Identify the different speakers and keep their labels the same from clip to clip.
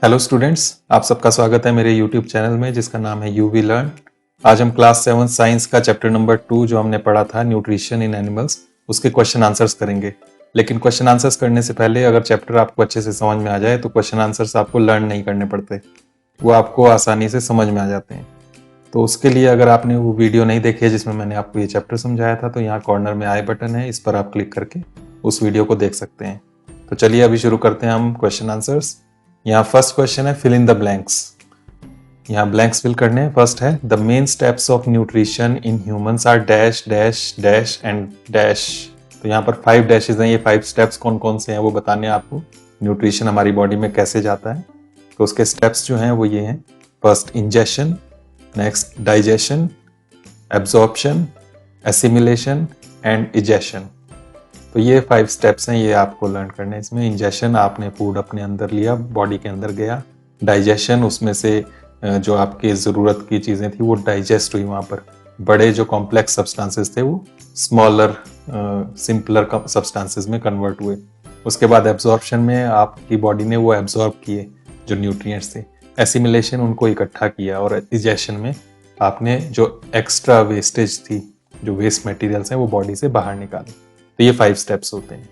Speaker 1: Hello students, आप सबका स्वागत है मेरे यूट्यूब चैनल में जिसका नाम है यूवी लर्न। आज हम क्लास 7 साइंस का चैप्टर नंबर 2 जो हमने पढ़ा था न्यूट्रिशन इन एनिमल्स, उसके क्वेश्चन आंसर्स करेंगे। लेकिन क्वेश्चन आंसर्स करने से पहले अगर चैप्टर आपको अच्छे से समझ में आ जाए तो क्वेश्चन आंसर्स आपको लर्न नहीं करने पड़ते, वो आपको आसानी से समझ में आ जाते हैं। तो उसके लिए अगर आपने वो वीडियो नहीं देखी है जिसमें मैंने आपको ये चैप्टर समझाया था, तो यहाँ कॉर्नर में आई बटन है, इस पर आप क्लिक करके उस वीडियो को देख सकते हैं। तो चलिए अभी शुरू करते हैं हम क्वेश्चन आंसर्स। यहाँ फर्स्ट क्वेश्चन है फिल इन द ब्लैंक्स। यहाँ ब्लैंक्स फिल करने हैं। फर्स्ट है the main steps of nutrition in humans are dash dash dash and dash. तो यहाँ पर 5 डैशेज हैं, ये 5 स्टेप्स कौन कौन से हैं वो बताने हैं आपको। न्यूट्रिशन हमारी बॉडी में कैसे जाता है तो उसके स्टेप्स जो हैं वो ये हैं। First ingestion, next digestion, absorption, assimilation and egestion. तो ये 5 स्टेप्स हैं, ये आपको लर्न करने हैं। इसमें इंजेशन, आपने फूड अपने अंदर लिया, बॉडी के अंदर गया। डाइजेशन, उसमें से जो आपकी ज़रूरत की चीज़ें थी वो डाइजेस्ट हुई, वहाँ पर बड़े जो कॉम्प्लेक्स सब्सटेंसेस थे वो स्मॉलर सिंपलर सब्सटेंसेस में कन्वर्ट हुए। उसके बाद एब्जॉर्प्शन में आपकी बॉडी ने वो एब्जॉर्ब किए जो न्यूट्रिएंट्स थे। एसिमिलेशन, उनको इकट्ठा किया। और इजेशन में आपने जो एक्स्ट्रा वेस्टेज थी, जो वेस्ट मटेरियल्स हैं वो बॉडी से बाहर निकाले। तो ये 5 स्टेप्स होते हैं।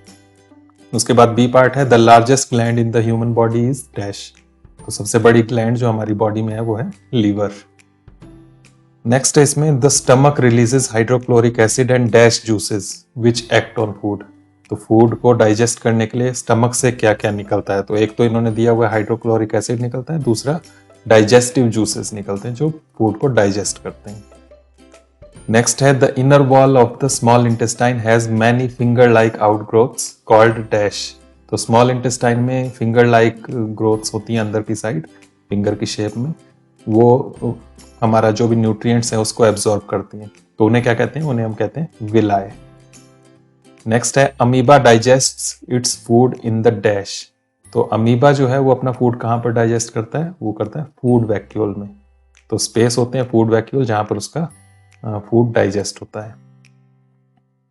Speaker 1: उसके बाद बी पार्ट है the largest gland in the human body is dash. तो सबसे बड़ी ग्लैंड जो हमारी बॉडी में है वो है लीवर। नेक्स्ट है इसमें the stomach releases hydrochloric acid and dash juices which act on food. तो फूड को डाइजेस्ट करने के लिए स्टमक से क्या क्या निकलता है। तो एक तो इन्होंने दिया हुआ हाइड्रोक्लोरिक एसिड निकलता है, दूसरा डाइजेस्टिव जूसेस निकलते हैं जो फूड को डाइजेस्ट करते हैं। नेक्स्ट है the inner wall of the small intestine has many finger like outgrowths called dash. तो स्मॉल इंटेस्टाइन में फिंगर लाइक ग्रोथ्स होती हैं अंदर की साइड, फिंगर की शेप में। वो हमारा जो भी न्यूट्रिएंट्स हैं उसको एब्जॉर्ब करती हैं। तो उन्हें क्या कहते हैं? उन्हें हम कहते हैं विलाय। नेक्स्ट है amoeba digests its food in the dash. तो अमीबा जो है वो अपना फूड कहाँ पर डाइजेस्ट करता है? वो करता है फूड वैक्यूल में। तो स्पेस होते हैं फूड वैक्यूल जहां पर उसका फूड डाइजेस्ट होता है।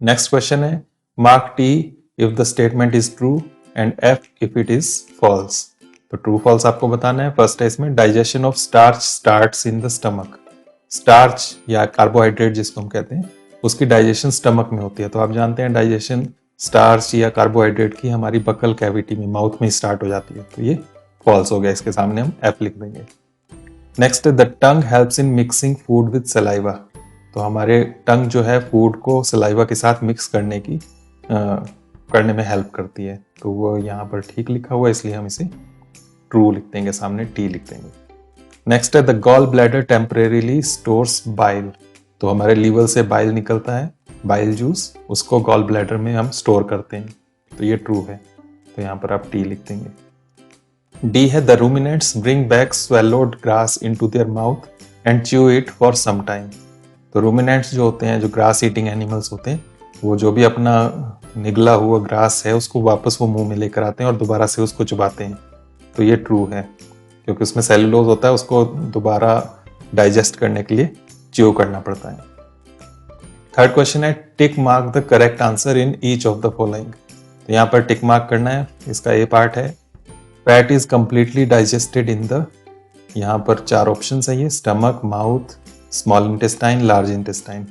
Speaker 1: नेक्स्ट क्वेश्चन है mark T if the statement is true and F if it is false. तो ट्रू फॉल्स आपको बताना है। फर्स्ट है इसमें digestion of starch starts in the stomach. Starch या कार्बोहाइड्रेट जिसको हम कहते हैं, उसकी डाइजेशन स्टमक में होती है। तो आप जानते हैं डाइजेशन स्टार्च या कार्बोहाइड्रेट की हमारी बकल कैविटी में, माउथ में स्टार्ट हो जाती है। तो ये फॉल्स हो गया, इसके सामने हम एफ लिख देंगे। Next the tongue helps in mixing food with saliva. तो हमारे टंग जो है फूड को सलाइवा के साथ मिक्स करने में हेल्प करती है। तो वो यहाँ पर ठीक लिखा हुआ है, इसलिए हम इसे ट्रू लिख देंगे, सामने टी लिख देंगे। नेक्स्ट है the gall bladder temporarily stores bile. तो हमारे लीवर से बाइल निकलता है, बाइल जूस, उसको गॉल ब्लैडर में हम स्टोर करते हैं। तो ये ट्रू है, तो यहाँ पर आप टी लिख देंगे। डी है the ruminants bring back swallowed grass into their mouth and chew it for some time. तो रूमिनेंट्स जो होते हैं, जो ग्रास ईटिंग एनिमल्स होते हैं, वो जो भी अपना निगला हुआ ग्रास है उसको वापस वो मुंह में लेकर आते हैं और दोबारा से उसको चबाते हैं। तो ये ट्रू है, क्योंकि उसमें सेलुलोज होता है, उसको दोबारा डाइजेस्ट करने के लिए च्यू करना पड़ता है। थर्ड क्वेश्चन है tick mark the correct answer in each of the following. तो यहाँ पर टिक मार्क करना है। इसका ए पार्ट है fat is completely digested in the, यहाँ पर 4 ऑप्शन है ये, stomach, mouth, small intestine, large intestine.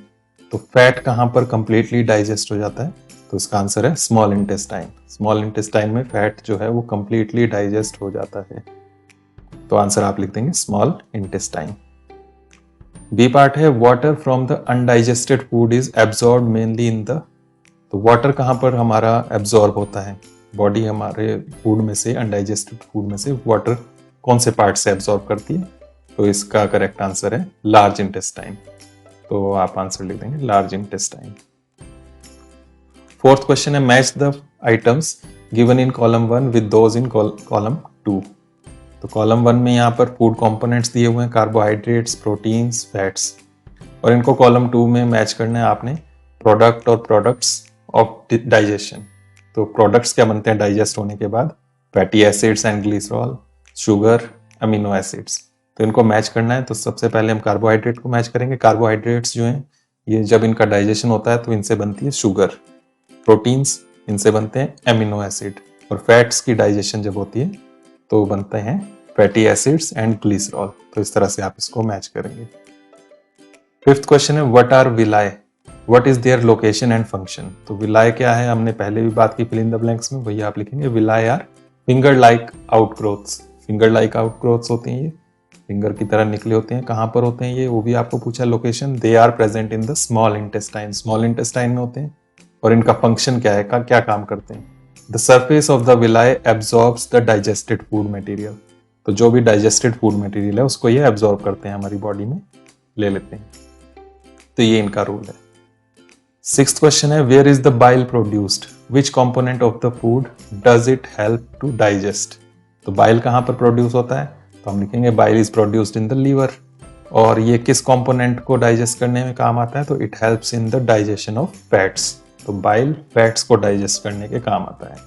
Speaker 1: तो फैट कहां पर कंप्लीटली डाइजेस्ट हो जाता है? तो इसका आंसर है स्मॉल इंटेस्टाइन। स्मॉल इंटेस्टाइन में फैट जो है वो कंप्लीटली डाइजेस्ट हो जाता है। तो आंसर आप लिख देंगे स्मॉल इंटेस्टाइन। बी पार्ट है water from the undigested food is absorb mainly in the. तो वाटर कहां पर हमारा एब्जॉर्ब होता है? बॉडी हमारे फूड में से, अनडाइजेस्टेड फूड में से वाटर कौन से पार्ट से एब्जॉर्ब करती है? तो इसका करेक्ट आंसर है लार्ज इंटेस्टाइन। तो आप आंसर लिख देंगे लार्ज इंटेस्टाइन। फोर्थ क्वेश्चन है match the items given in column 1 with those in column 2। तो कॉलम 1 में यहाँ पर फूड कंपोनेंट्स दिए हुए हैं, कार्बोहाइड्रेट्स, प्रोटीन्स, फैट्स, और इनको कॉलम 2 में मैच करना है आपने प्रोडक्ट और प्रोडक्ट्स ऑफ डाइजेशन। तो प्रोडक्ट्स क्या बनते हैं डाइजेस्ट होने के बाद? Fatty acids and glycerol, sugar, amino acids. तो इनको मैच करना है। तो सबसे पहले हम कार्बोहाइड्रेट को मैच करेंगे। कार्बोहाइड्रेट्स जो हैं ये जब इनका डाइजेशन होता है तो इनसे बनती है शुगर। प्रोटीन्स, इनसे बनते हैं एमिनो एसिड। और फैट्स की डाइजेशन जब होती है तो बनते हैं फैटी एसिड्स एंड ग्लिसरॉल। तो इस तरह से आप इसको मैच करेंगे। फिफ्थ क्वेश्चन है what are villi, what is their location and function. तो विलाय क्या है, हमने पहले भी बात की फिल इन द ब्लैंक्स में, वही आप लिखेंगे। Villi are finger like outgrowths, finger like outgrowths होती हैं, ये फिंगर की तरह निकले होते हैं। कहाँ पर होते हैं ये, वो भी आपको पूछा location. They are present in the small intestine, small intestine में होते हैं। और इनका फंक्शन क्या है, क्या काम करते हैं। The surface of the विलाय absorbs the digested food material. तो जो भी डाइजेस्टेड फूड मटेरियल है उसको ये एब्जॉर्ब करते हैं, हमारी बॉडी में ले लेते हैं। तो ये इनका रूल है। सिक्स्थ क्वेश्चन है where is the bile produced, which component of the food does it help to digest. तो बाइल कहाँ पर प्रोड्यूस होता है, तो हम लिखेंगे bile is produced in the liver. और ये किस कंपोनेंट को डाइजेस्ट करने में काम आता है, तो it helps in the digestion of fats. तो बाइल फैट्स को डाइजेस्ट करने के काम आता है।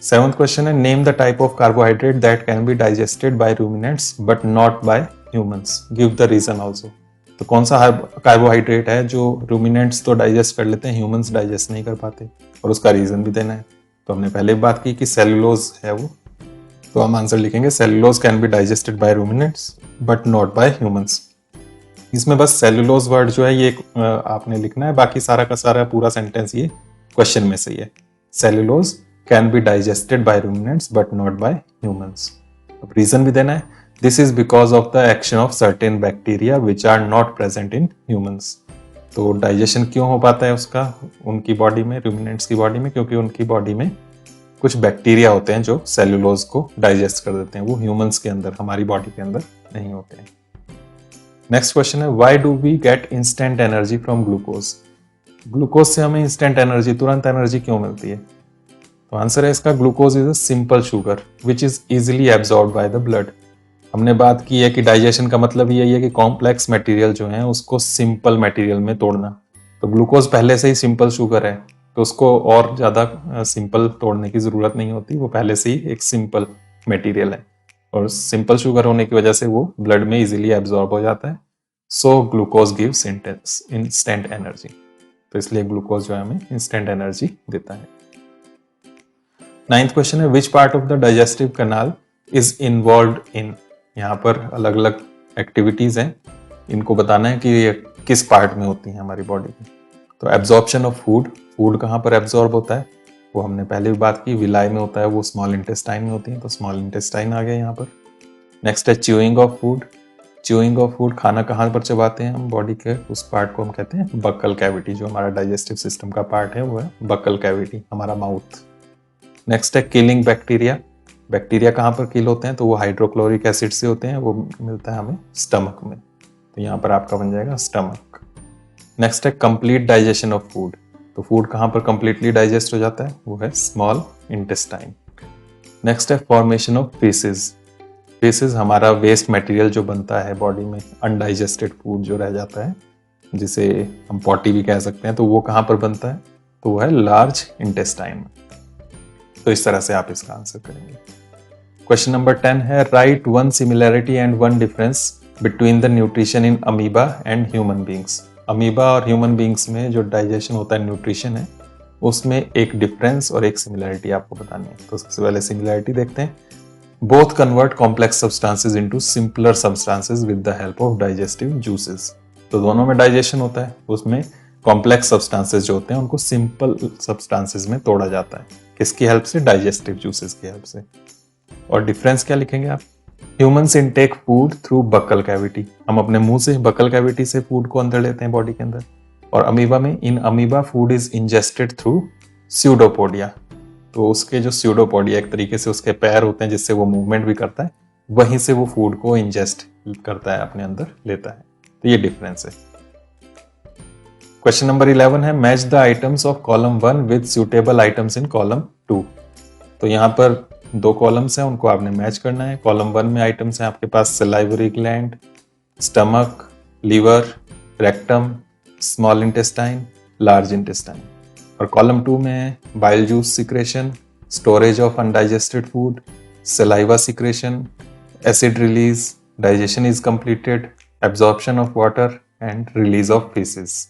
Speaker 1: सेवंथ क्वेश्चन है name the type of carbohydrate that can be digested by ruminants but not by humans, give the reason also. तो कौन सा कार्बोहाइड्रेट है जो रूमिनेंट्स तो डाइजेस्ट कर लेते हैं, ह्यूमंस डाइजेस्ट नहीं कर पाते, और उसका रीजन भी देना है। तो हमने पहले बात की कि सेलुलोज है वो, तो हम आंसर लिखेंगे cellulose can be digested by ruminants but not by humans. इसमें बस सेलुलोज वर्ड जो है ये आपने लिखना है, बाकी सारा का सारा पूरा सेंटेंस ये क्वेश्चन में से ही है। Cellulose can be digested by ruminants but not by humans. अब रीजन भी देना है, this is because of the action of certain bacteria which are not present in humans. तो डाइजेशन क्यों हो पाता है उसका उनकी बॉडी में, रूमिनेंट्स की बॉडी में, क्योंकि उनकी बॉडी में कुछ बैक्टीरिया होते हैं जो सेलुलोज को डाइजेस्ट कर देते हैं। वो ह्यूमंस के अंदर, हमारी बॉडी के अंदर नहीं होते हैं। नेक्स्ट क्वेश्चन है why do we get instant energy from glucose. Glucose से हमें इंस्टेंट एनर्जी, तुरंत एनर्जी क्यों मिलती है। तो आंसर है इसका glucose is a simple sugar which is easily absorb by the blood. हमने बात की है कि डाइजेशन का मतलब यही है कि कॉम्प्लेक्स मटेरियल जो है उसको सिंपल मटेरियल में तोड़ना। तो ग्लूकोज पहले से ही सिंपल शुगर है, तो उसको और ज्यादा सिंपल तोड़ने की जरूरत नहीं होती, वो पहले से ही एक सिंपल मटेरियल है और सिंपल शुगर होने की वजह से वो ब्लड में इजीली एब्जॉर्ब हो जाता है। So glucose gives instant energy. तो इसलिए ग्लूकोज जो है हमें इंस्टेंट एनर्जी देता है। नाइन्थ क्वेश्चन है which part of the digestive canal is involved इन। यहाँ पर अलग अलग एक्टिविटीज हैं, इनको बताना है कि ये किस पार्ट में होती हैं हमारी बॉडी की। तो एब्जॉर्प्शन ऑफ फूड, फूड कहाँ पर एब्जॉर्ब होता है, वो हमने पहले भी बात की, विलाई में होता है, वो स्मॉल इंटेस्टाइन में होती है, तो स्मॉल इंटेस्टाइन आ गया यहाँ पर। नेक्स्ट है chewing of food, chewing of food, खाना कहाँ पर चबाते हैं हम बॉडी के, उस पार्ट को हम कहते हैं बक्कल कैविटी। जो हमारा डाइजेस्टिव सिस्टम का पार्ट है वो है बक्कल कैविटी, हमारा माउथ। नेक्स्ट है किलिंग बैक्टीरिया, बैक्टीरिया कहाँ पर किल होते हैं, तो वो हाइड्रोक्लोरिक एसिड से होते हैं, वो मिलता है हमें स्टमक में, तो यहाँ पर आपका बन जाएगा स्टमक। नेक्स्ट है कंप्लीट डाइजेशन ऑफ फूड, तो फूड कहाँ पर कंप्लीटली डाइजेस्ट हो जाता है, वो है स्मॉल इंटेस्टाइन। नेक्स्ट है फॉर्मेशन ऑफ फीसेस, फीसेस हमारा वेस्ट मटेरियल जो बनता है बॉडी में, अनडाइजेस्टेड फूड जो रह जाता है, जिसे हम पॉटी भी कह सकते हैं, तो वो कहाँ पर बनता है, तो वो है लार्ज इंटेस्टाइन में। तो इस तरह से आप इसका आंसर करेंगे। क्वेश्चन नंबर 10 है right one similarity and one difference between the nutrition in amoeba and human beings. Amoeba और ह्यूमन बींग्स में जो डाइजेशन होता है, न्यूट्रिशन है, उसमें एक डिफरेंस और एक सिमिलैरिटी आपको बतानी है। तो सबसे पहले सिमिलैरिटी देखते हैं। Both convert complex substances into simpler substances with the help of digestive juices. तो दोनों में डाइजेशन होता है, उसमें कॉम्प्लेक्स सब्सटेंसेस जो होते हैं उनको सिंपल सब्सटेंसेस में तोड़ा जाता है, किसकी हेल्प से, डाइजेस्टिव जूसेस की हेल्प से। और डिफरेंस क्या लिखेंगे आप, humans intake food through buccal cavity, हम अपने मुंह से बक्कल कैविटी से फूड को अंदर लेते हैं बॉडी के अंदर। और अमीबा में, in amoeba food is ingested through pseudopodia, तो उसके जो स्यूडोपोडिया एक तरीके से उसके पैर होते हैं जिससे वो मूवमेंट भी करता है, वहीं से वो फूड को इंजेस्ट करता है, अपने अंदर लेता है। तो ये डिफरेंस है। क्वेश्चन नंबर 11 है match the items of column 1 with suitable items in column 2। तो यहाँ पर दो कॉलम्स हैं, उनको आपने मैच करना है। कॉलम 1 में आइटम्स हैं आपके पास salivary gland, stomach, liver, rectum, small intestine, large intestine. और कॉलम 2 में है bile juice secretion, storage of undigested food, saliva secretion, acid release, digestion is completed, absorption of water and release of faeces.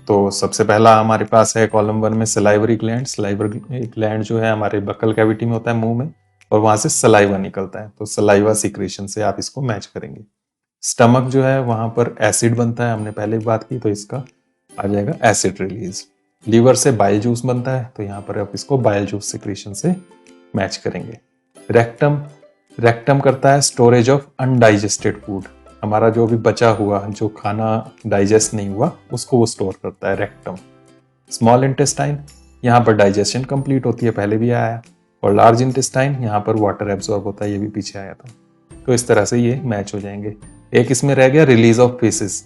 Speaker 1: तो सबसे पहला हमारे पास है column 1 में salivary gland. Salivary gland जो है हमारे बक्कल कैविटी में होता है, मुंह में, और वहां से सलाइवा निकलता है, तो सलाइवा सिक्रेशन से आप इसको मैच करेंगे। स्टमक जो है वहां पर एसिड बनता है, हमने पहले बात की, तो इसका आ जाएगा एसिड रिलीज। लीवर से बाइल जूस बनता है, तो यहाँ पर आप इसको बाइल जूस सिक्रेशन से मैच करेंगे। रेक्टम करता है स्टोरेज ऑफ अनडाइजेस्टेड फूड, हमारा जो भी बचा हुआ जो खाना डाइजेस्ट नहीं हुआ उसको वो स्टोर करता है रेक्टम। स्मॉल इंटेस्टाइन, यहाँ पर डाइजेशन कंप्लीट होती है, पहले भी आया। और लार्ज इंटेस्टाइन, यहाँ पर वाटर एब्जॉर्ब होता है, ये भी पीछे आया था। तो इस तरह से ये मैच हो जाएंगे। एक इसमें रह गया रिलीज ऑफ फेसेस,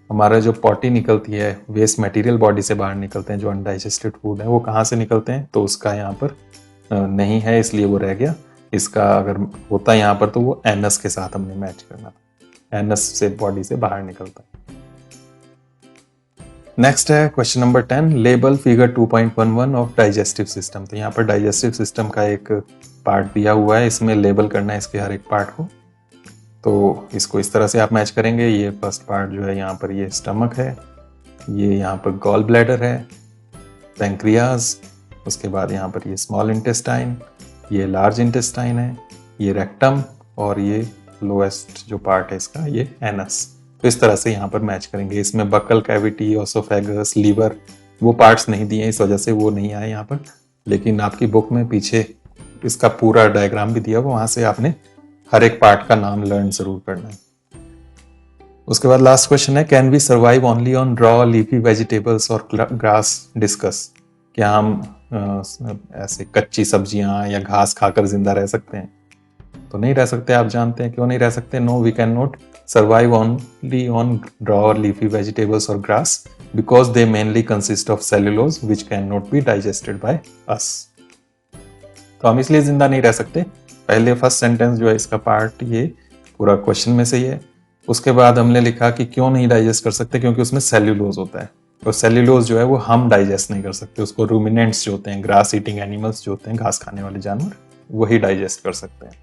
Speaker 1: हमारा जो पॉटी निकलती है, वेस्ट मटेरियल बॉडी से बाहर निकलते हैं जो अनडाइजेस्टेड फूड है, वो कहाँ से निकलते हैं, तो उसका यहाँ पर नहीं है इसलिए वो रह गया। इसका अगर होता यहाँ पर तो वो एनस के साथ हमने मैच करना था, एनस से बॉडी से बाहर निकलता है। नेक्स्ट है question number 10, label figure 2.11 of digestive system. तो यहाँ पर डाइजेस्टिव सिस्टम का एक पार्ट दिया हुआ है, इसमें लेबल करना है इसके हर एक पार्ट को। तो इसको इस तरह से आप मैच करेंगे। ये फर्स्ट पार्ट जो है यहाँ पर ये स्टमक है, ये यहाँ पर गॉल ब्लैडर है, पैंक्रियाज, उसके बाद यहाँ पर ये स्मॉल इंटेस्टाइन, ये लार्ज इंटेस्टाइन है, ये रेक्टम, और ये लोएस्ट जो पार्ट है इसका ये एनस। तो इस तरह से यहाँ पर मैच करेंगे। इसमें बकल कैविटी, ओसोफेगस, लीवर, वो पार्ट्स नहीं दिए, इस वजह से वो नहीं आए यहाँ पर। लेकिन आपकी बुक में पीछे इसका पूरा डायग्राम भी दिया हुआ, वहां से आपने हर एक पार्ट का नाम लर्न जरूर करना है। उसके बाद लास्ट क्वेश्चन है, can we survive only on raw leafy vegetables और ग्रास? डिस्कस। क्या हम ऐसे कच्ची सब्जियां या घास खाकर जिंदा रह सकते हैं? तो नहीं रह सकते। आप जानते हैं क्यों नहीं रह सकते? No, we can not survive only on raw leafy vegetables और grass because they mainly consist of cellulose which can not be digested by us. तो हम इसलिए जिंदा नहीं रह सकते। पहले फर्स्ट सेंटेंस जो है इसका पार्ट ये पूरा क्वेश्चन में से ही है। उसके बाद हमने लिखा कि क्यों नहीं डाइजेस्ट कर सकते, क्योंकि उसमें सेल्यूलोज होता है, और सेल्यूलोज जो है वो हम डाइजेस्ट नहीं कर सकते, उसको रूमिनेंट्स जो होते हैं, ग्रास ईटिंग एनिमल्स जो होते हैं, घास खाने वाले जानवर, वही डाइजेस्ट कर सकते हैं।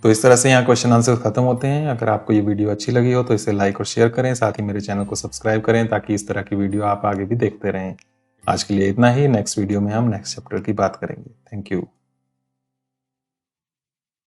Speaker 1: तो इस तरह से यहाँ क्वेश्चन आंसर खत्म होते हैं। अगर आपको ये वीडियो अच्छी लगी हो तो इसे लाइक और शेयर करें, साथ ही मेरे चैनल को सब्सक्राइब करें ताकि इस तरह की वीडियो आप आगे भी देखते रहें। आज के लिए इतना ही। नेक्स्ट वीडियो में हम नेक्स्ट चैप्टर की बात करेंगे। Thank you.